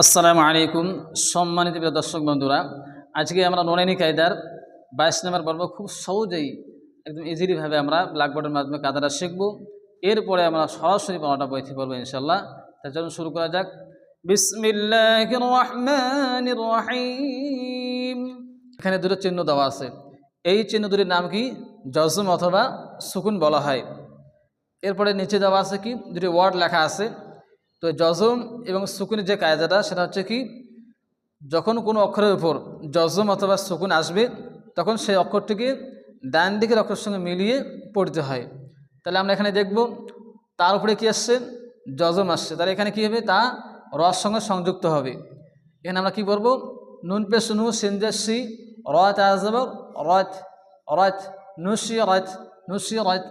আসসালামু আলাইকুম সম্মানিত প্রিয় দর্শক বন্ধুরা, আজকে আমরা নুরানী কায়দার 22 নম্বর পর্ব খুব সহজেই একদম ইজিলিভাবে আমরা ব্ল্যাকবোর্ডের মাধ্যমে কায়দাটা শিখব। এরপরে আমরা সরাসরি পড়াটা বই থেকে পড়বো ইনশাআল্লাহ। তার জন্য শুরু করা যাক। বিসমিল্লাহির রহমানির রহিম। এখানে দুটো চিহ্ন দেওয়া আছে। এই চিহ্ন দুটির নাম কি? জজম অথবা সুকুন বলা হয়। এরপরে নিচে দেওয়া আছে কি দুটি ওয়ার্ড লেখা আছে। তো জজম এবং সুকুনের যে কায়দাটা সেটা হচ্ছে কি, যখন কোনো অক্ষরের উপর জজম অথবা সুকুন আসবে তখন সেই অক্ষরটিকে ডান দিকের অক্ষরের সঙ্গে মিলিয়ে পড়তে হয়। তাহলে আমরা এখানে দেখব তার উপরে কি আসছে? জজম আসছে। তাহলে এখানে কি হবে? তা রর সঙ্গে সংযুক্ত হবে। এখানে আমরা কি করব? নুন পেশ নু সিনজাসি রত আজবর রত রত নুসি রত নুসি রত।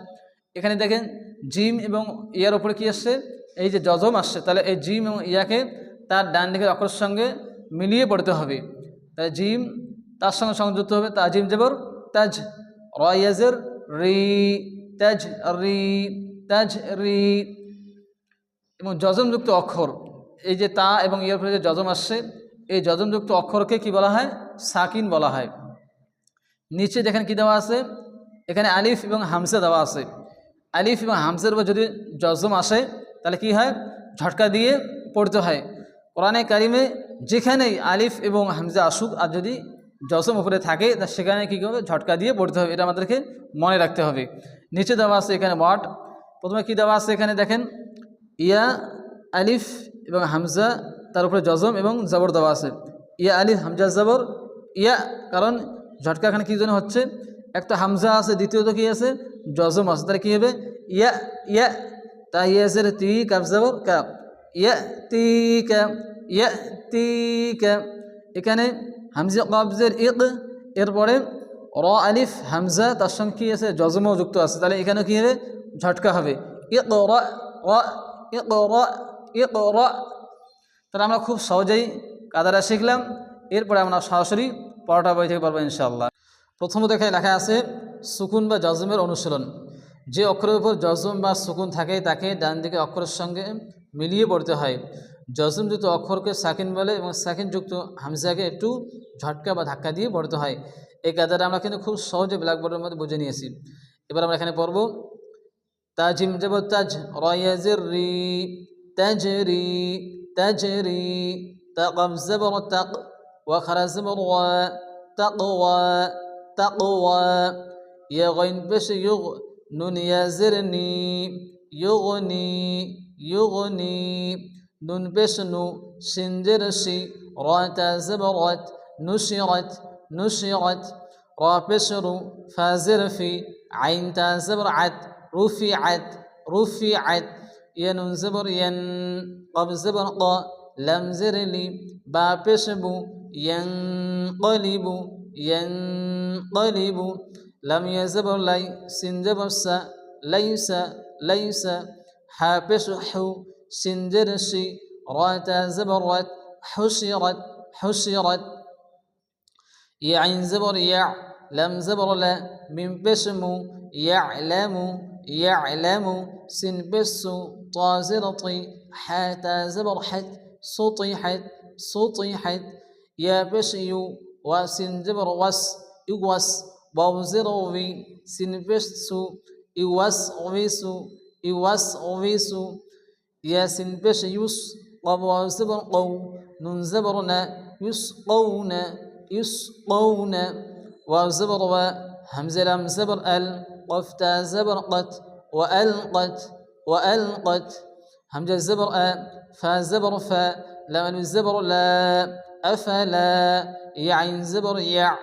এখানে দেখেন জিম এবং ইয়ার উপরে কি আসছে? এই যে জজম আসছে। তাহলে এই জিম এবং ইয়াকে তার ডান দিকের অক্ষরের সঙ্গে মিলিয়ে পড়তে হবে। তাই জিম তার সঙ্গে সংযুক্ত হবে। তাজিম জবর তাজ, রয়াজের রি, তাজ রি, তাজ রি। এবং যজমযুক্ত অক্ষর, এই যে তা এবং ইয়ার উপরে যে যজম আসছে, এই যজমযুক্ত অক্ষরকে কি বলা হয়? সাকিন বলা হয়। নিচে দেখেন কি দেওয়া আছে? এখানে আলিফ এবং হামজা দেওয়া আছে। আলিফ এবং হামজার উপর যদি যজম আসে তাহলে কি হয়? ঝটকা দিয়ে পড়তে হয়। কোরআনে কারিমে যেখানেই আলিফ এবং হামজা আসুক আর যদি যজম উপরে থাকে তা সেখানে কী হবে? ঝটকা দিয়ে পড়তে হবে। এটা আমাদেরকে মনে রাখতে হবে। নিচে দেওয়া আছে এখানে ওয়ার্ড। প্রথমে কি দেওয়া আছে এখানে দেখেন, ইয়া আলিফ এবং হামজা, তার উপরে যজম এবং জবর দেওয়া আছে। ইয়া আলিফ হামজা জবর ইয়া, কারণ ঝটকা এখানে কী জন্য হচ্ছে? একটা হামজা আছে, দ্বিতীয়ত কি আছে? যজম আছে। তাহলে কী হবে? ইয়া ইয়া, তা ইয়াজের তি, কাফ জবর কাপ, ইয়া তি কা, ইয়া তি কা। এখানে হামজা কবজের ইক, এরপরে র আলিফ হামজা তার সঙ্গে কী আছে? যজমও যুক্ত আছে। তাহলে এখানে কী হবে? ঝটকা হবে। ইক র র ইক র ইক র। তাহলে আমরা খুব সহজেই কাদাটা শিখলাম। এরপরে আমরা সরাসরি পড়াটা বই থেকে পারবো ইনশাআল্লাহ। প্রথমত এখানে লেখা আছে সুকুন বা জজমের অনুশীলন। যে অক্ষরের উপর জজম বা সুকুন থাকে তাকে ডান দিকে অক্ষরের সঙ্গে মিলিয়ে পড়তে হয়। জজমযুক্ত অক্ষরকে সাকিন বলে এবং সাকিনযুক্ত হামজাকে একটু ঝটকা বা ধাক্কা দিয়ে পড়তে হয়। এই কায়দাটা আমরা কিন্তু খুব সহজে ব্ল্যাকবোর্ডের মধ্যে বুঝে নিয়েছি। এবার আমরা এখানে পড়ব তাজিম জব তাজ, রয়াজের রি, তাজরি তাজরি, তাকব জবর তাক, ওয়াখরা জবর ওয়া, তাকওয়া তাকওয়া, ইয়া গাইন পেশ ইউগ, নুন ইয়াজের নি, ইউগনি ইউগনি, নুন পেশ নু সিনজের সি, রা তা জবর রাত, নুশিরাত নুশিরাত, রা পেশ রু, ফাজের ফি, আইন তা জবর আত, رفعت رفعت، ين زبر ين، قب زبر ق، لم زر لي، با بشبو، ينقلب ينقلب، لم يزبر لي، سن زبر س، ليس ليس، ح بشحو، سن زرشي، رات زبرت، حشرت حشرت، يعين زبر يع، لم زبر لا، من بشمو، يعلم يعلم، سن بسو، طازرطي، حتى زبر حت، سطحت سطحت، يا بشيو، وسن زبر وس، يوس، واو زروي، سن بسو، يوس ويسو، يوس ويسو، يا سن بشيوس، واو زبر قو، نون زبرنا، يسقون يسقون، واو زبر و، همزة لام زبر ال، قفت زبر قت، وألقت وألقت، همزة زبر أ، فا زبر فا، لام الزبر لا، أفلا، يعين زبر يع،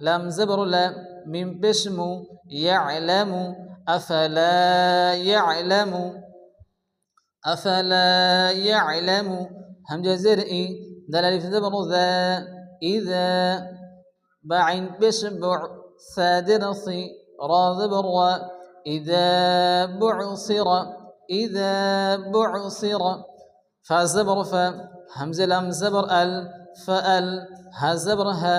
لام زبر لا، من بشمو، يعلم، أفلا يعلم أفلا يعلم، همزة زرئي، دال ألف زبر ذا، إذا، بعين بشبع، ثادرصي، را زبر را، إذا بعصر إذا بعصر، فزبر فا، همزة لام زبر ال، فأل، ها زبر ها،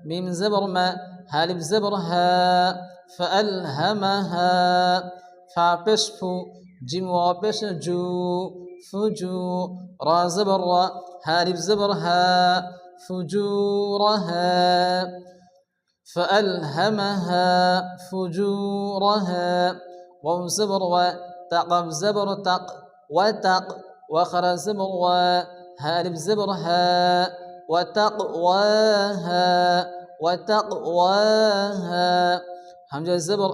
ميم زبر ما، هالف زبر ها، فألهمها، فا بشفو، جيم وبش جو، فجو، را زبر را، ها ألف زبر ها فجورها فألهمها فجورها واو زبر و تق زبر تق وتق وخر زبر و ها ألف زبر ها وتقواها وتقواها همزة زبر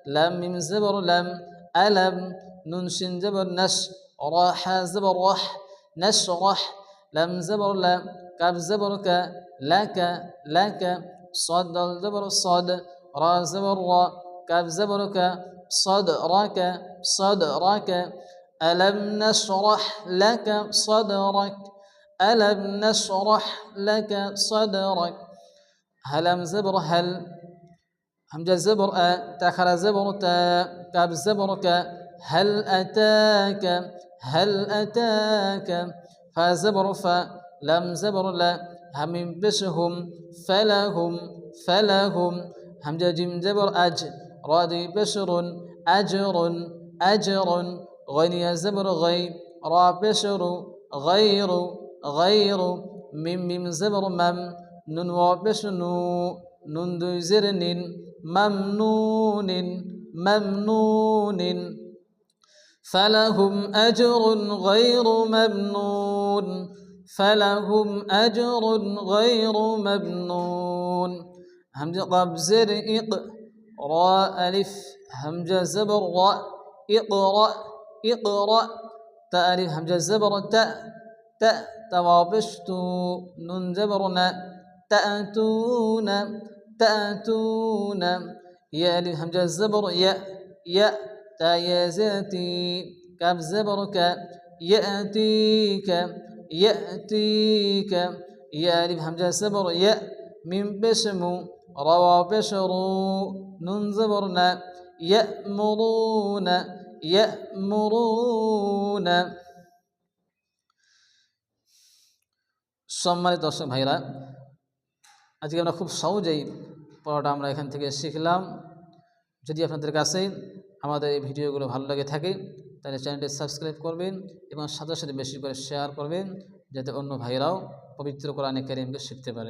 لام ميم زبر لم ألم نون شين زبر نش راح زبر رح نشرح لم زبر لم كاف زبر ك لك لك صاد زبر صاد را زبر را كاف زبر ك صدرك صدرك ألم نشرح لك صدرك ألم نشرح لك صدرك هلم زبر هل همجة زبر تاخر زبر تا كاب زبرك هل أتاك هل أتاك فزبر لم زبر لا هم بشهم فلهم فلهم همجة جيم زبر أج رادي بشر أجر أجر غني زبر غي را بشر غير غير ميم زبر مم نون وبشنو نون دو زرن ممنون ممنون فلهم أجر غير ممنون فلهم أجر غير ممنون همزة قاب زر إق را ألف همزة زبر را اقرأ اقرأ تا ألف همزة زبر تا تا توابشت نون زبرنا تأتون تأتون يا ألف همزة زبر يا يا تا يا زاتي كاف زبرك يأتيك يأتيك يا ألف همزة زبر يا من بشمو روى بشروا نون زبرنا يأمرون يأمرون সম্মানিত দর্শক ভাইরা আজকে আমরা খুব সহজেই পড়াটা আমরা এখান থেকে শিখলাম। যদি আপনাদের কাছে আমাদের এই ভিডিওগুলো ভালো লাগে থাকে তাহলে চ্যানেলটি সাবস্ক্রাইব করবেন এবং সাথে সাথে বেশি করে শেয়ার করবেন যাতে অন্য ভাইরাও পবিত্র কোরআনে কারীমকে শিখতে পারেন।